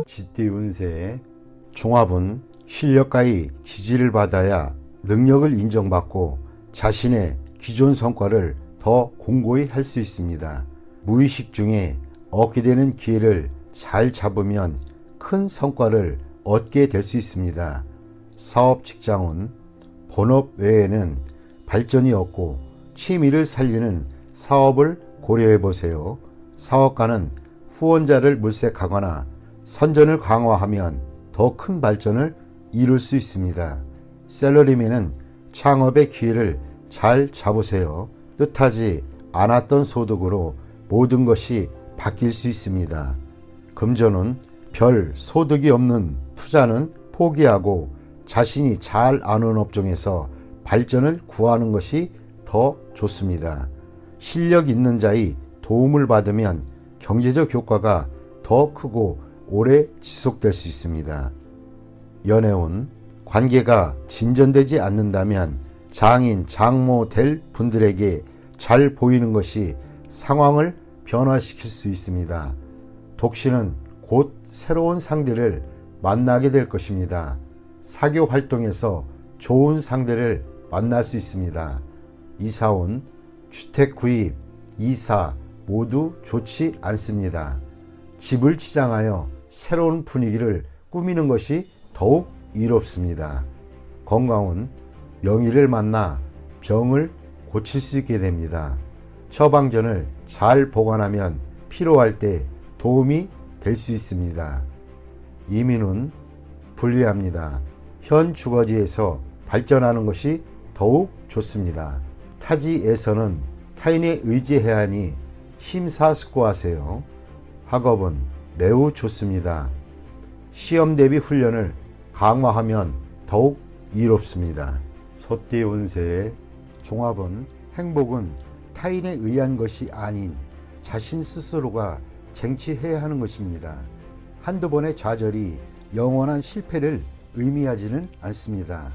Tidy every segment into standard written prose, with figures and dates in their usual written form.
쥐띠 운세. 종합은 실력가의 지지를 받아야 능력을 인정받고 자신의 기존 성과를 더 공고히 할 수 있습니다. 무의식 중에 얻게 되는 기회를 잘 잡으면 큰 성과를 얻게 될 수 있습니다. 사업 직장운. 본업 외에는 발전이 없고 취미를 살리는 사업을 고려해 보세요. 사업가는 후원자를 물색하거나 선전을 강화하면 더 큰 발전을 이룰 수 있습니다. 셀러리맨은 창업의 기회를 잘 잡으세요. 뜻하지 않았던 소득으로 모든 것이 바뀔 수 있습니다. 금전은 별 소득이 없는 투자는 포기하고 자신이 잘 아는 업종에서 발전을 구하는 것이 더 좋습니다. 실력 있는 자의 도움을 받으면 경제적 효과가 더 크고 오래 지속될 수 있습니다. 연애운. 관계가 진전되지 않는다면 장인, 장모 될 분들에게 잘 보이는 것이 상황을 변화시킬 수 있습니다. 독신은 곧 새로운 상대를 만나게 될 것입니다. 사교 활동에서 좋은 상대를 만날 수 있습니다. 이사운. 주택 구입, 이사 모두 좋지 않습니다. 집을 치장하여 새로운 분위기를 꾸미는 것이 더욱 이롭습니다. 건강은 명의를 만나 병을 고칠 수 있게 됩니다. 처방전을 잘 보관하면 필요할 때 도움이 될 수 있습니다. 이민은 불리합니다. 현 주거지에서 발전하는 것이 더욱 좋습니다. 타지에서는 타인에 의지해야 하니 심사숙고하세요. 학업은 매우 좋습니다. 시험 대비 훈련을 강화하면 더욱 이롭습니다. 소띠 운세. 종합은 행복은 타인에 의한 것이 아닌 자신 스스로가 쟁취해야 하는 것입니다. 한두 번의 좌절이 영원한 실패를 의미하지는 않습니다.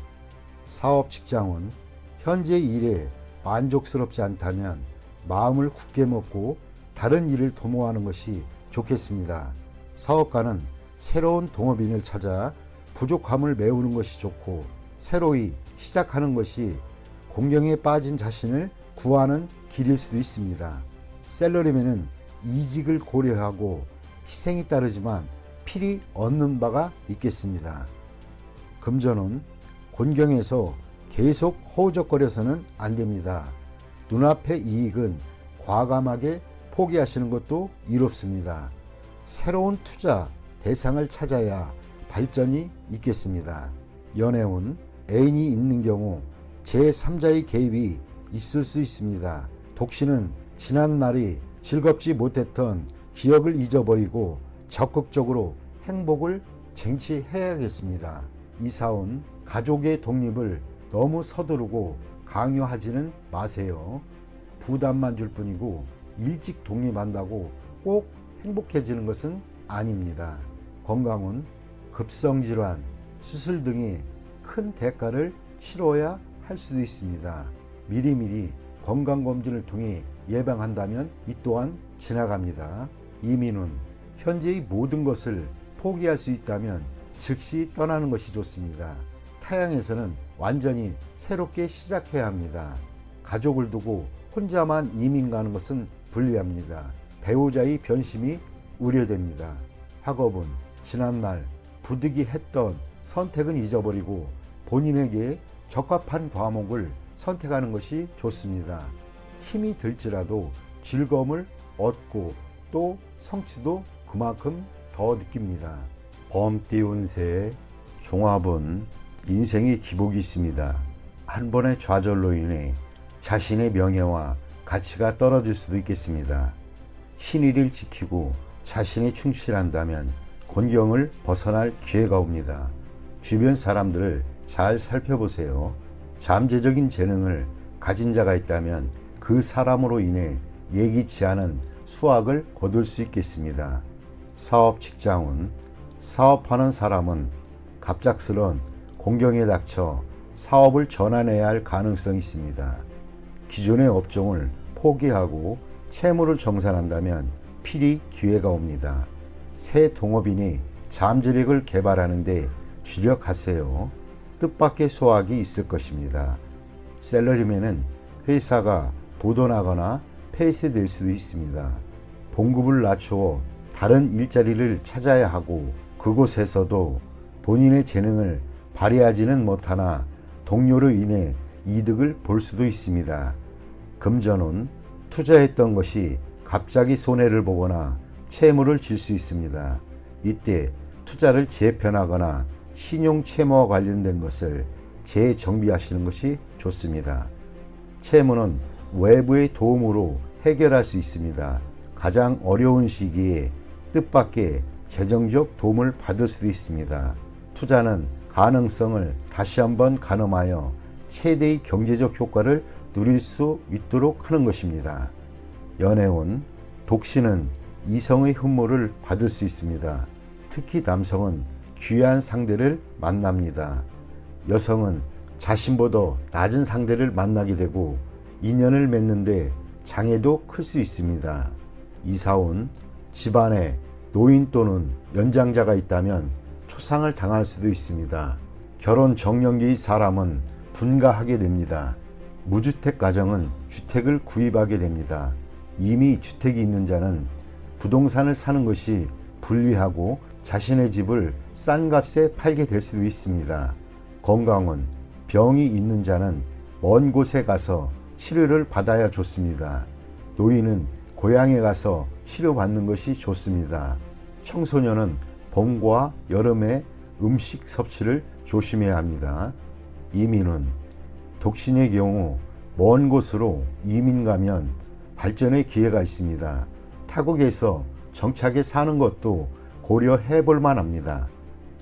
사업 직장은 현재 일에 만족스럽지 않다면 마음을 굳게 먹고 다른 일을 도모하는 것이 좋겠습니다. 사업가는 새로운 동업인을 찾아 부족함을 메우는 것이 좋고 새로이 시작하는 것이 공경에 빠진 자신을 구하는 길일 수도 있습니다. 셀러리맨은 이직을 고려하고 희생이 따르지만 필히 얻는 바가 있겠습니다. 금전은 곤경에서 계속 허우적거려서는 안 됩니다. 눈앞의 이익은 과감하게 포기하시는 것도 이롭습니다. 새로운 투자 대상을 찾아야 발전이 있겠습니다. 연애운. 애인이 있는 경우 제3자의 개입이 있을 수 있습니다. 독신은 지난 날이 즐겁지 못했던 기억을 잊어버리고 적극적으로 행복을 쟁취해야겠습니다. 이사운. 가족의 독립을 너무 서두르고 강요하지는 마세요. 부담만 줄 뿐이고 일찍 독립한다고 꼭 행복해지는 것은 아닙니다. 건강은 급성질환, 수술 등의 큰 대가를 치러야 할 수도 있습니다. 미리미리 건강검진을 통해 예방한다면 이 또한 지나갑니다. 이민은 현재의 모든 것을 포기할 수 있다면 즉시 떠나는 것이 좋습니다. 타양에서는 완전히 새롭게 시작해야 합니다. 가족을 두고 혼자만 이민 가는 것은 불리합니다. 배우자의 변심이 우려됩니다. 학업은 지난날 부득이했던 선택은 잊어버리고 본인에게 적합한 과목을 선택하는 것이 좋습니다. 힘이 들지라도 즐거움을 얻고 또 성취도 그만큼 더 느낍니다. 범띠 운세. 종합은 인생의 기복이 있습니다. 한 번의 좌절로 인해 자신의 명예와 가치가 떨어질 수도 있겠습니다. 신의를 지키고 자신에 충실한다면 곤경을 벗어날 기회가 옵니다. 주변 사람들을 잘 살펴보세요. 잠재적인 재능을 가진 자가 있다면 그 사람으로 인해 예기치 않은 수확을 거둘 수 있겠습니다. 사업 직장운. 사업하는 사람은 갑작스런 공경에 닥쳐 사업을 전환해야 할 가능성이 있습니다. 기존의 업종을 포기하고 채무를 정산한다면 필히 기회가 옵니다. 새 동업인이 잠재력을 개발하는 데 주력하세요. 뜻밖의 소확이 있을 것입니다. 셀러리맨은 회사가 부도나거나 폐쇄될 수도 있습니다. 봉급을 낮추어 다른 일자리를 찾아야 하고 그곳에서도 본인의 재능을 발휘하지는 못하나 동료로 인해 이득을 볼 수도 있습니다. 금전운, 투자했던 것이 갑자기 손해를 보거나 채무를 질 수 있습니다. 이때 투자를 재편하거나 신용 채무와 관련된 것을 재정비하시는 것이 좋습니다. 채무는 외부의 도움으로 해결할 수 있습니다. 가장 어려운 시기에 뜻밖의 재정적 도움을 받을 수도 있습니다. 투자는 가능성을 다시 한번 가늠하여 최대의 경제적 효과를 누릴 수 있도록 하는 것입니다. 연애운, 독신은 이성의 흠모를 받을 수 있습니다. 특히 남성은 귀한 상대를 만납니다. 여성은 자신보다 낮은 상대를 만나게 되고 인연을 맺는데 장애도 클 수 있습니다. 이사운, 집안에 노인 또는 연장자가 있다면 초상을 당할 수도 있습니다. 결혼 정년기의 사람은 분가하게 됩니다. 무주택 가정은 주택을 구입하게 됩니다. 이미 주택이 있는 자는 부동산을 사는 것이 불리하고 자신의 집을 싼 값에 팔게 될 수도 있습니다. 건강은 병이 있는 자는 먼 곳에 가서 치료를 받아야 좋습니다. 노인은 고향에 가서 치료받는 것이 좋습니다. 청소년은 봄과 여름에 음식 섭취를 조심해야 합니다. 이민은 독신의 경우 먼 곳으로 이민 가면 발전의 기회가 있습니다. 타국에서 정착해 사는 것도 고려해 볼 만합니다.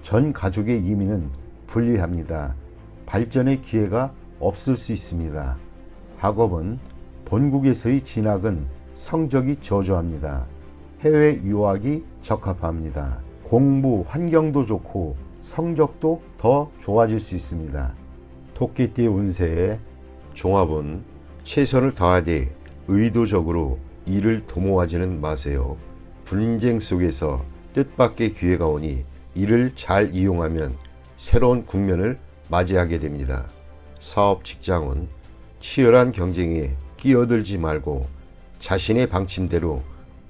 전 가족의 이민은 불리합니다. 발전의 기회가 없을 수 있습니다. 학업은 본국에서의 진학은 성적이 저조합니다. 해외 유학이 적합합니다. 공부 환경도 좋고 성적도 더 좋아질 수 있습니다. 토끼띠 운세의 종합은 최선을 다하되 의도적으로 일을 도모하지는 마세요. 분쟁 속에서 뜻밖의 기회가 오니 이를 잘 이용하면 새로운 국면을 맞이하게 됩니다. 사업 직장은 치열한 경쟁에 끼어들지 말고 자신의 방침대로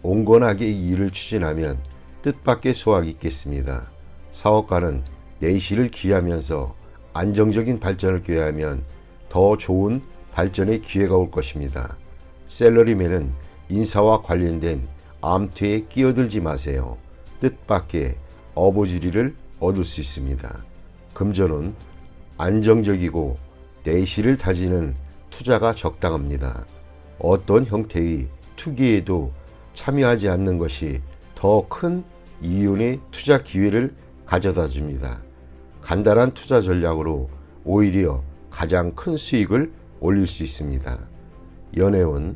온건하게 일을 추진하면 뜻밖의 소확이 있겠습니다. 사업가는 내실을 기하면서 안정적인 발전을 꾀하면 더 좋은 발전의 기회가 올 것입니다. 셀러리맨은 인사와 관련된 암투에 끼어들지 마세요. 뜻밖의 어부지리를 얻을 수 있습니다. 금전은 안정적이고 내실을 다지는 투자가 적당합니다. 어떤 형태의 투기에도 참여하지 않는 것이 더 큰 이윤의 투자 기회를 가져다 줍니다. 간단한 투자 전략으로 오히려 가장 큰 수익을 올릴 수 있습니다. 연애운,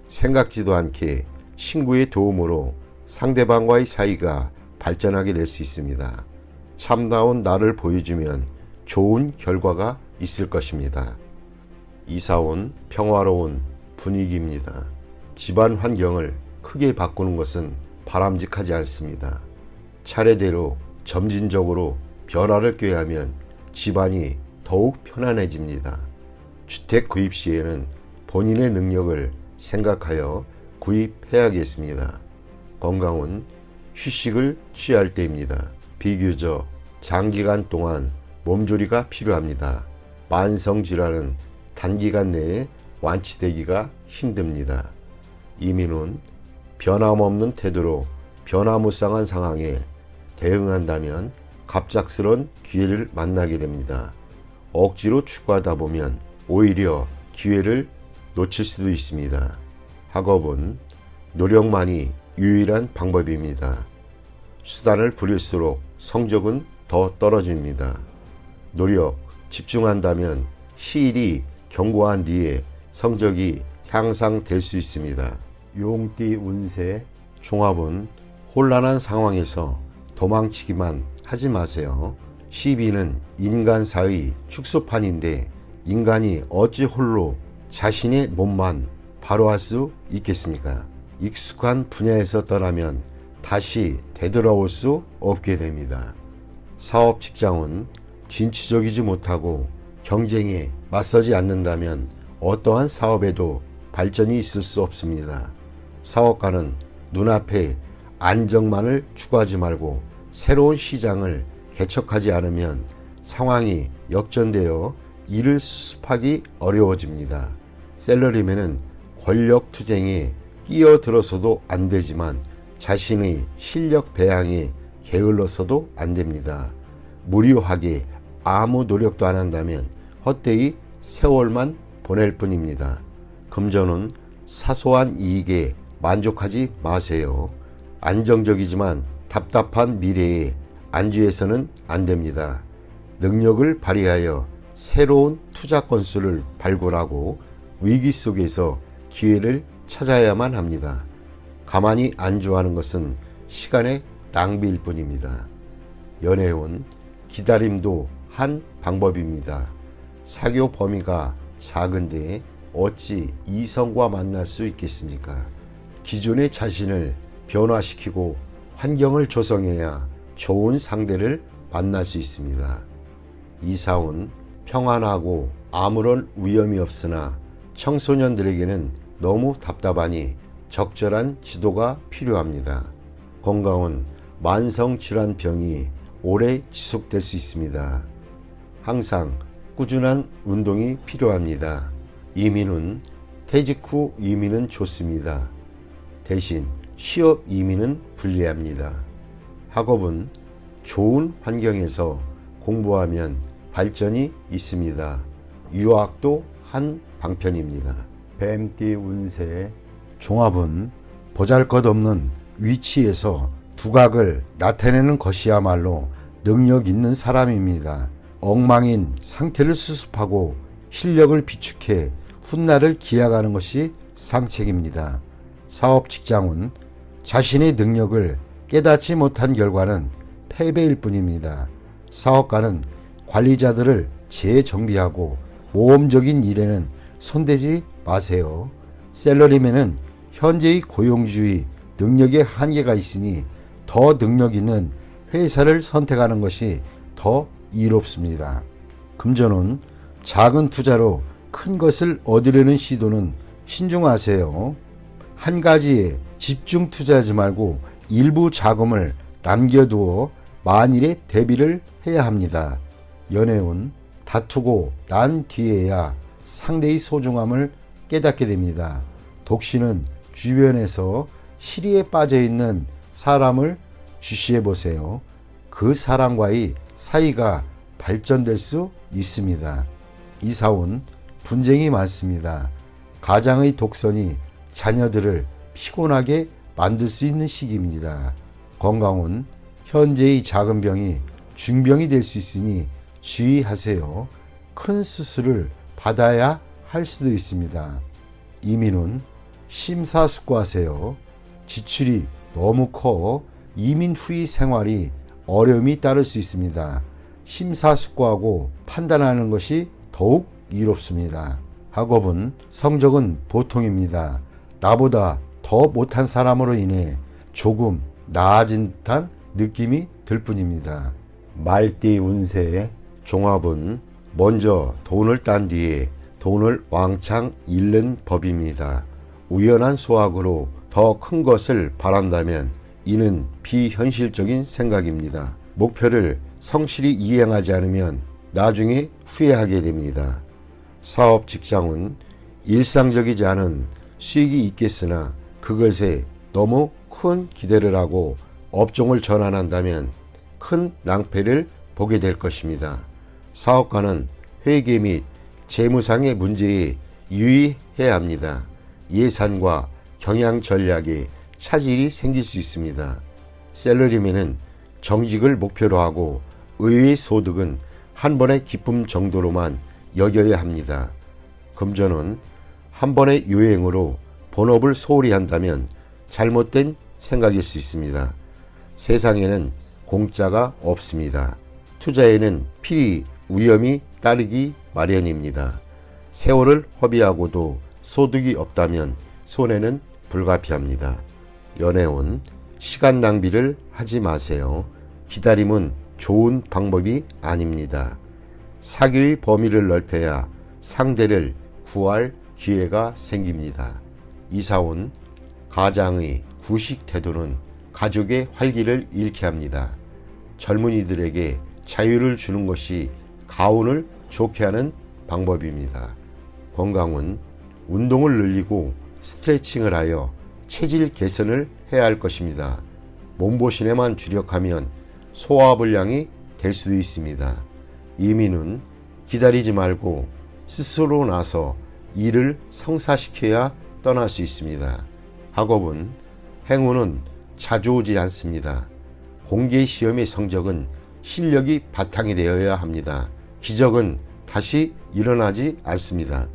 생각지도 않게 친구의 도움으로 상대방과의 사이가 발전하게 될 수 있습니다. 참다운 나를 보여주면 좋은 결과가 있을 것입니다. 이사온, 평화로운 분위기입니다. 집안 환경을 크게 바꾸는 것은 바람직하지 않습니다. 차례대로 점진적으로 변화를 꾀하면 집안이 더욱 편안해집니다. 주택 구입 시에는 본인의 능력을 생각하여 구입해야겠습니다. 건강은 휴식을 취할 때입니다. 비교적 장기간 동안 몸조리가 필요합니다. 만성질환은 단기간 내에 완치되기가 힘듭니다. 이민은 변함없는 태도로 변화무쌍한 상황에 대응한다면 갑작스런 기회를 만나게 됩니다. 억지로 추구하다 보면 오히려 기회를 놓칠 수도 있습니다. 학업은 노력만이 유일한 방법입니다. 수단을 부릴수록 성적은 더 떨어집니다. 노력, 집중한다면 시일이 경고한 뒤에 성적이 향상될 수 있습니다. 용띠 운세 종합은 혼란한 상황에서 도망치기만 하지 마세요. 시비는 인간사의 축소판인데 인간이 어찌 홀로 자신의 몸만 바로할 수 있겠습니까? 익숙한 분야에서 떠나면 다시 되돌아올 수 없게 됩니다. 사업 직장은 진취적이지 못하고 경쟁에 맞서지 않는다면 어떠한 사업에도 발전이 있을 수 없습니다. 사업가는 눈앞에 안정만을 추구하지 말고 새로운 시장을 개척하지 않으면 상황이 역전되어 이를 수습하기 어려워집니다. 셀러리맨은 권력 투쟁에 끼어들어서도 안 되지만 자신의 실력 배양에 게을러서도 안 됩니다. 무료하게 아무 노력도 안 한다면 헛되이 세월만 보낼 뿐입니다. 금전은 사소한 이익에 만족하지 마세요. 안정적이지만 답답한 미래에 안주해서는 안 됩니다. 능력을 발휘하여 새로운 투자 건수를 발굴하고 위기 속에서 기회를 찾아야만 합니다. 가만히 안주하는 것은 시간의 낭비일 뿐입니다. 연애운 기다림도 한 방법입니다. 사교 범위가 작은데 어찌 이성과 만날 수 있겠습니까? 기존의 자신을 변화시키고 환경을 조성해야 좋은 상대를 만날 수 있습니다. 이사온 평안하고 아무런 위험이 없으나 청소년들에게는 너무 답답하니 적절한 지도가 필요합니다. 건강은 만성질환병이 오래 지속될 수 있습니다. 항상 꾸준한 운동이 필요합니다. 이민은 퇴직 후 이민은 좋습니다. 대신 취업 이민은 불리합니다. 학업은 좋은 환경에서 공부하면 발전이 있습니다. 유학도 한 방편입니다. 뱀띠 운세 종합은 보잘것없는 위치에서 두각을 나타내는 것이야말로 능력 있는 사람입니다. 엉망인 상태를 수습하고 실력을 비축해 훗날을 기약하는 것이 상책입니다. 사업 직장은 자신의 능력을 깨닫지 못한 결과는 패배일 뿐입니다. 사업가는 관리자들을 재정비하고 모험적인 일에는 손대지 마세요. 셀러리맨은 현재의 고용주의 능력에 한계가 있으니 더 능력 있는 회사를 선택하는 것이 더 이롭습니다. 금전은 작은 투자로 큰 것을 얻으려는 시도는 신중하세요. 한 가지에 집중 투자하지 말고 일부 자금을 남겨두어 만일의 대비를 해야 합니다. 연애운 다투고 난 뒤에야 상대의 소중함을 깨닫게 됩니다. 독신은 주변에서 시리에 빠져있는 사람을 주시해 보세요. 그 사람과의 사이가 발전될 수 있습니다. 이사온 분쟁이 많습니다. 가장의 독선이 자녀들을 피곤하게 만들 수 있는 시기입니다. 건강은 현재의 작은 병이 중병이 될 수 있으니 주의하세요. 큰 수술을 받아야 할 수도 있습니다. 이민은 심사숙고하세요. 지출이 너무 커 이민 후의 생활이 어려움이 따를 수 있습니다. 심사숙고하고 판단하는 것이 더욱 이롭습니다. 학업은 성적은 보통입니다. 나보다 더 못한 사람으로 인해 조금 나아진 듯한 느낌이 들 뿐입니다. 말띠 운세의 종합은 먼저 돈을 딴 뒤에 돈을 왕창 잃는 법입니다. 우연한 수확으로 더 큰 것을 바란다면 이는 비현실적인 생각입니다. 목표를 성실히 이행하지 않으면 나중에 후회하게 됩니다. 사업 직장은 일상적이지 않은 수익이 있겠으나 그것에 너무 큰 기대를 하고 업종을 전환한다면 큰 낭패를 보게 될 것입니다. 사업가는 회계 및 재무상의 문제에 유의해야 합니다. 예산과 경영 전략에 차질이 생길 수 있습니다. 셀러리맨은 정직을 목표로 하고 의외의 소득은 한 번의 기쁨 정도로만 여겨야 합니다. 금전은 한 번의 요행으로 본업을 소홀히 한다면 잘못된 생각일 수 있습니다. 세상에는 공짜가 없습니다. 투자에는 필히 위험이 따르기 마련입니다. 세월을 허비하고도 소득이 없다면 손해는 불가피합니다. 연애운 시간 낭비를 하지 마세요. 기다림은 좋은 방법이 아닙니다. 사교의 범위를 넓혀야 상대를 구할 기회가 생깁니다. 이사온 가장의 구식 태도는 가족의 활기를 잃게 합니다. 젊은이들에게 자유를 주는 것이 가운을 좋게 하는 방법입니다. 건강은 운동을 늘리고 스트레칭을 하여 체질 개선을 해야 할 것입니다. 몸보신에만 주력하면 소화불량이 될 수도 있습니다. 이민은 기다리지 말고 스스로 나서 일을 성사시켜야 떠날 수 있습니다. 학업은 행운은 자주 오지 않습니다. 공개 시험의 성적은 실력이 바탕이 되어야 합니다. 기적은 다시 일어나지 않습니다.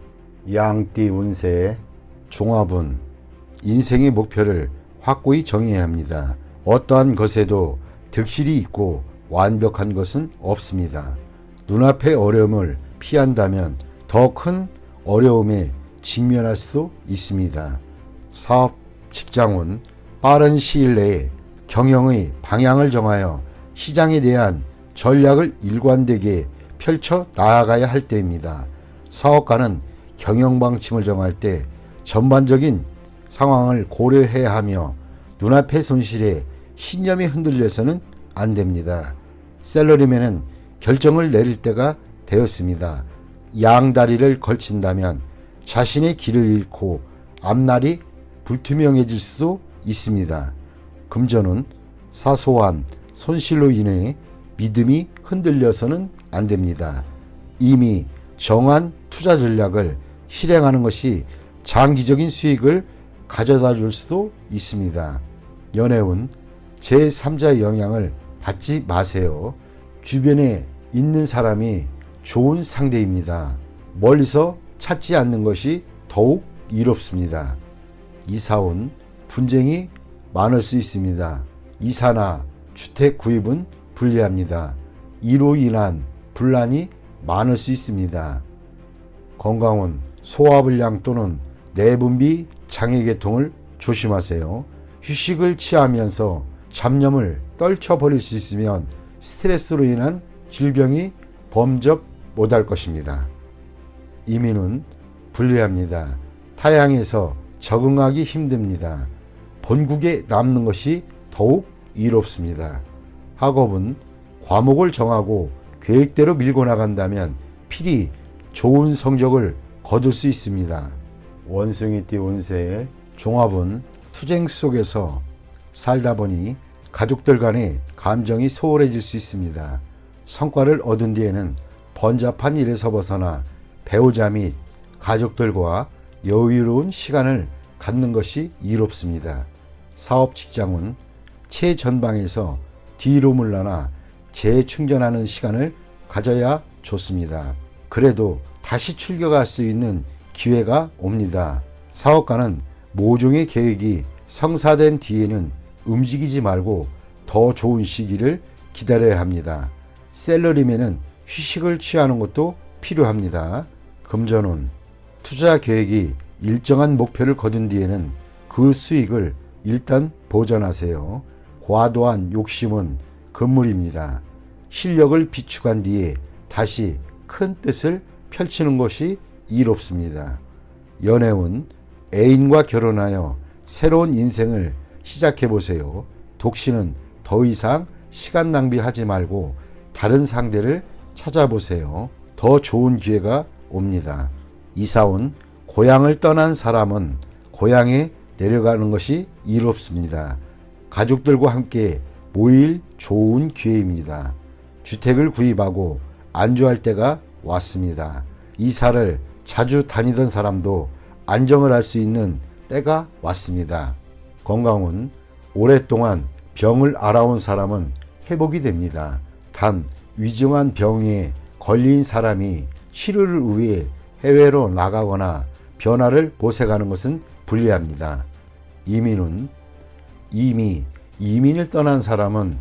양띠 운세의 종합은 인생의 목표를 확고히 정해야 합니다. 어떠한 것에도 득실이 있고 완벽한 것은 없습니다. 눈앞의 어려움을 피한다면 더 큰 어려움에 직면할 수도 있습니다. 사업, 직장은 빠른 시일 내에 경영의 방향을 정하여 시장에 대한 전략을 일관되게 펼쳐 나아가야 할 때입니다. 사업가는 경영 방침을 정할 때 전반적인 상황을 고려해야 하며 눈앞의 손실에 신념이 흔들려서는 안 됩니다. 셀러리맨은 결정을 내릴 때가 되었습니다. 양다리를 걸친다면 자신의 길을 잃고 앞날이 불투명해질 수도 있습니다. 금전은 사소한 손실로 인해 믿음이 흔들려서는 안 됩니다. 이미 정한 투자 전략을 실행하는 것이 장기적인 수익을 가져다 줄 수도 있습니다. 연애운 제3자의 영향을 받지 마세요. 주변에 있는 사람이 좋은 상대입니다. 멀리서 찾지 않는 것이 더욱 이롭습니다. 이사온 분쟁이 많을 수 있습니다. 이사나 주택 구입은 불리합니다. 이로 인한 분란이 많을 수 있습니다. 건강은 소화불량 또는 내분비 장애계통을 조심하세요. 휴식을 취하면서 잡념을 떨쳐버릴 수 있으면 스트레스로 인한 질병이 범접 못할 것입니다. 이민은 불리합니다. 타향에서 적응하기 힘듭니다. 본국에 남는 것이 더욱 이롭습니다. 학업은 과목을 정하고 계획대로 밀고 나간다면 필히 좋은 성적을 거둘 수 있습니다. 원숭이띠 운세의 종합은 투쟁 속에서 살다 보니 가족들 간의 감정이 소홀해질 수 있습니다. 성과를 얻은 뒤에는 번잡한 일에서 벗어나 배우자 및 가족들과 여유로운 시간을 갖는 것이 이롭습니다. 사업 직장은 최전방에서 뒤로 물러나 재충전하는 시간을 가져야 좋습니다. 그래도 다시 출격할 수 있는 기회가 옵니다. 사업가는 모종의 계획이 성사된 뒤에는 움직이지 말고 더 좋은 시기를 기다려야 합니다. 셀러리맨은 휴식을 취하는 것도 필요합니다. 금전운 투자 계획이 일정한 목표를 거둔 뒤에는 그 수익을 일단 보전하세요. 과도한 욕심은 금물입니다. 실력을 비축한 뒤에 다시 큰 뜻을 펼치는 것이 이롭습니다. 연애운 애인과 결혼하여 새로운 인생을 시작해보세요. 독신은 더 이상 시간 낭비하지 말고 다른 상대를 찾아보세요. 더 좋은 기회가 옵니다. 이사온 고향을 떠난 사람은 고향에 내려가는 것이 이롭습니다. 가족들과 함께 모일 좋은 기회입니다. 주택을 구입하고 안주할 때가 왔습니다. 이사를 자주 다니던 사람도 안정을 할 수 있는 때가 왔습니다. 건강은 오랫동안 병을 앓아온 사람은 회복이 됩니다. 단 위중한 병에 걸린 사람이 치료를 위해 해외로 나가거나 변화를 모색하는 것은 불리합니다. 이민은 이미 이민을 떠난 사람은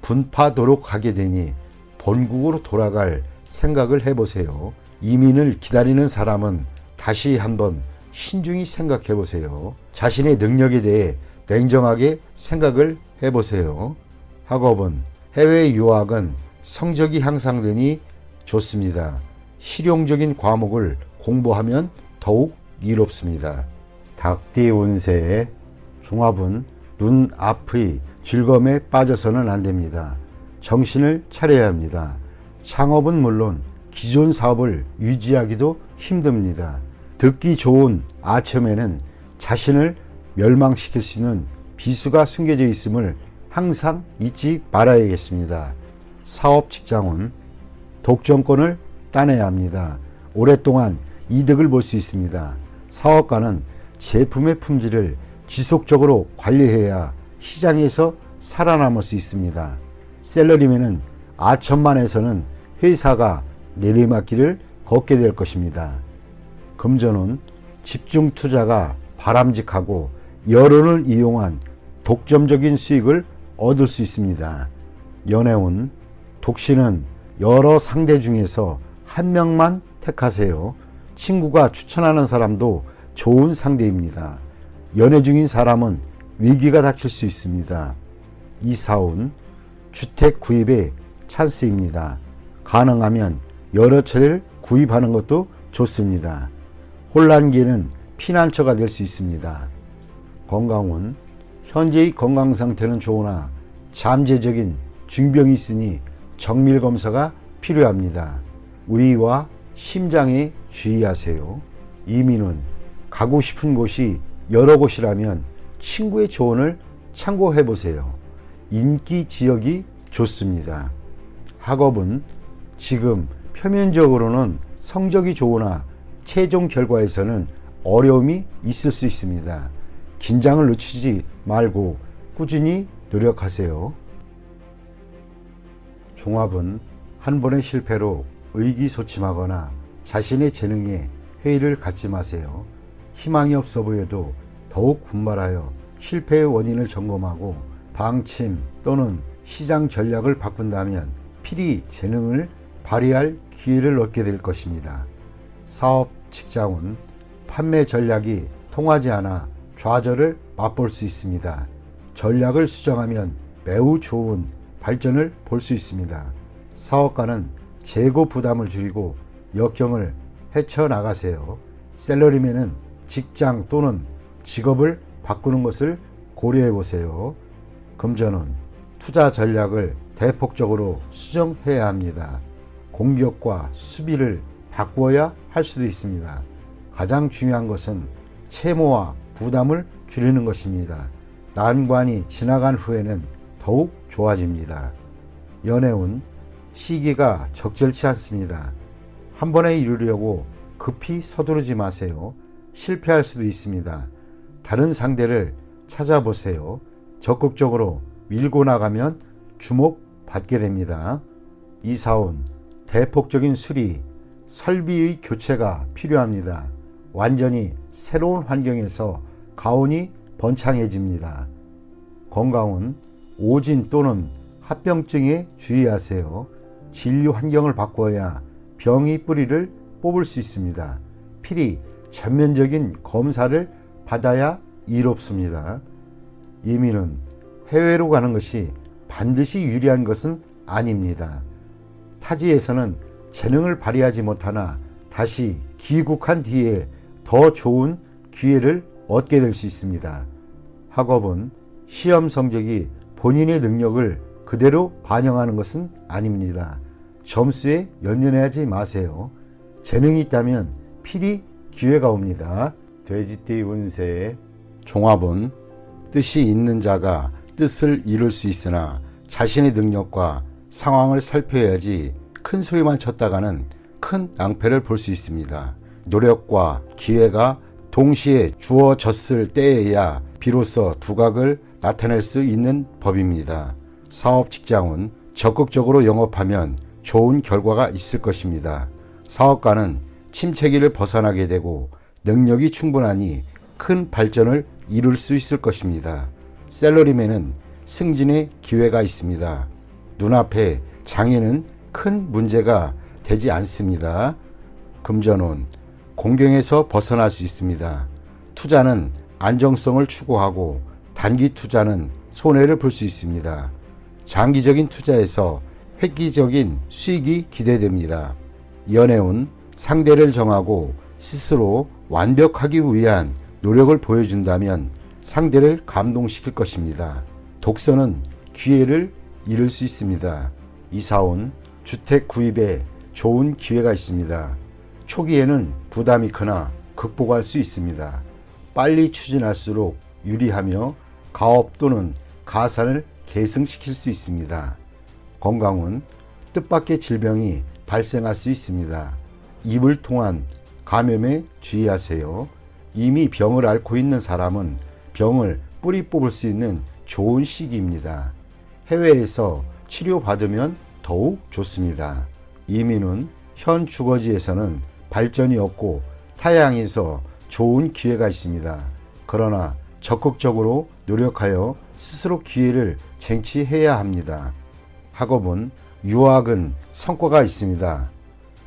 분파도로 가게 되니 본국으로 돌아갈 생각을 해보세요. 이민을 기다리는 사람은 다시 한번 신중히 생각해보세요. 자신의 능력에 대해 냉정하게 생각을 해보세요. 학업은 해외 유학은 성적이 향상되니 좋습니다. 실용적인 과목을 공부하면 더욱 이롭습니다. 닭띠 운세의 종합은 눈앞의 즐거움에 빠져서는 안 됩니다. 정신을 차려야 합니다. 창업은 물론 기존 사업을 유지하기도 힘듭니다. 듣기 좋은 아첨에는 자신을 멸망시킬 수 있는 비수가 숨겨져 있음을 항상 잊지 말아야겠습니다. 사업 직장은 독점권을 따내야 합니다. 오랫동안 이득을 볼 수 있습니다. 사업가는 제품의 품질을 지속적으로 관리해야 시장에서 살아남을 수 있습니다. 셀러리맨은 아첨만에서는 회사가 내리막길을 걷게 될 것입니다. 금전은 집중 투자가 바람직하고 여론을 이용한 독점적인 수익을 얻을 수 있습니다. 연애운 독신은 여러 상대 중에서 한 명만 택하세요. 친구가 추천하는 사람도 좋은 상대입니다. 연애 중인 사람은 위기가 닥칠 수 있습니다. 이사운 주택 구입의 찬스입니다. 가능하면 여러 채를 구입하는 것도 좋습니다. 혼란기에는 피난처가 될 수 있습니다. 건강운 현재의 건강 상태는 좋으나 잠재적인 중병이 있으니 정밀 검사가 필요합니다. 위와 심장에 주의하세요. 이민은 가고 싶은 곳이 여러 곳이라면 친구의 조언을 참고해 보세요. 인기 지역이 좋습니다. 학업은 지금 표면적으로는 성적이 좋으나 최종 결과에서는 어려움이 있을 수 있습니다. 긴장을 늦추지 말고 꾸준히 노력하세요. 종합은 한 번의 실패로 의기소침하거나 자신의 재능에 회의를 갖지 마세요. 희망이 없어 보여도 더욱 분발하여 실패의 원인을 점검하고 방침 또는 시장 전략을 바꾼다면 필히 재능을 발휘할 기회를 얻게 될 것입니다. 사업 직장은 판매 전략이 통하지 않아 좌절을 맛볼 수 있습니다. 전략을 수정하면 매우 좋은 발전을 볼 수 있습니다. 사업가는 재고 부담을 줄이고 역경을 헤쳐나가세요. 셀러리맨은 직장 또는 직업을 바꾸는 것을 고려해 보세요. 금전은 투자 전략을 대폭적으로 수정해야 합니다. 공격과 수비를 바꾸어야 할 수도 있습니다. 가장 중요한 것은 채무와 부담을 줄이는 것입니다. 난관이 지나간 후에는 더욱 좋아집니다. 연애운 시기가 적절치 않습니다. 한 번에 이루려고 급히 서두르지 마세요. 실패할 수도 있습니다. 다른 상대를 찾아보세요. 적극적으로 밀고 나가면 주목받게 됩니다. 이사운 대폭적인 수리, 설비의 교체가 필요합니다. 완전히 새로운 환경에서 가온이 번창해집니다. 건강은 오진 또는 합병증에 주의하세요. 진료 환경을 바꿔야 병의 뿌리를 뽑을 수 있습니다. 필히 전면적인 검사를 받아야 이롭습니다. 예민은 해외로 가는 것이 반드시 유리한 것은 아닙니다. 타지에서는 재능을 발휘하지 못하나 다시 귀국한 뒤에 더 좋은 기회를 얻게 될 수 있습니다. 학업은 시험 성적이 본인의 능력을 그대로 반영하는 것은 아닙니다. 점수에 연연하지 마세요. 재능이 있다면 필히 기회가 옵니다. 돼지띠 운세의 종합은 뜻이 있는 자가 뜻을 이룰 수 있으나 자신의 능력과 상황을 살펴야지 큰 소리만 쳤다가는 큰 낭패를 볼 수 있습니다. 노력과 기회가 동시에 주어졌을 때에야 비로소 두각을 나타낼 수 있는 법입니다. 사업 직장은 적극적으로 영업하면 좋은 결과가 있을 것입니다. 사업가는 침체기를 벗어나게 되고 능력이 충분하니 큰 발전을 이룰 수 있을 것입니다. 셀러리맨은 승진의 기회가 있습니다. 눈앞에 장애는 큰 문제가 되지 않습니다. 금전운 공경에서 벗어날 수 있습니다. 투자는 안정성을 추구하고 단기 투자는 손해를 볼 수 있습니다. 장기적인 투자에서 획기적인 수익이 기대됩니다. 연애운 상대를 정하고 스스로 완벽하기 위한 노력을 보여준다면 상대를 감동시킬 것입니다. 독서는 기회를 잃을 수 있습니다. 이사온 주택 구입에 좋은 기회가 있습니다. 초기에는 부담이 크나 극복할 수 있습니다. 빨리 추진할수록 유리하며 가업 또는 가산을 계승시킬 수 있습니다. 건강은 뜻밖의 질병이 발생할 수 있습니다. 입을 통한 감염에 주의하세요. 이미 병을 앓고 있는 사람은 병을 뿌리 뽑을 수 있는 좋은 시기입니다. 해외에서 치료받으면 더욱 좋습니다. 이민은 현 주거지에서는 발전이 없고 타향에서 좋은 기회가 있습니다. 그러나 적극적으로 노력하여 스스로 기회를 쟁취해야 합니다. 학업은 유학은 성과가 있습니다.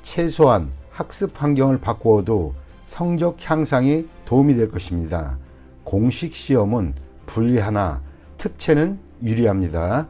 최소한 학습 환경을 바꾸어도 성적 향상에 도움이 될 것입니다. 공식 시험은 불리하나 특채는 유리합니다.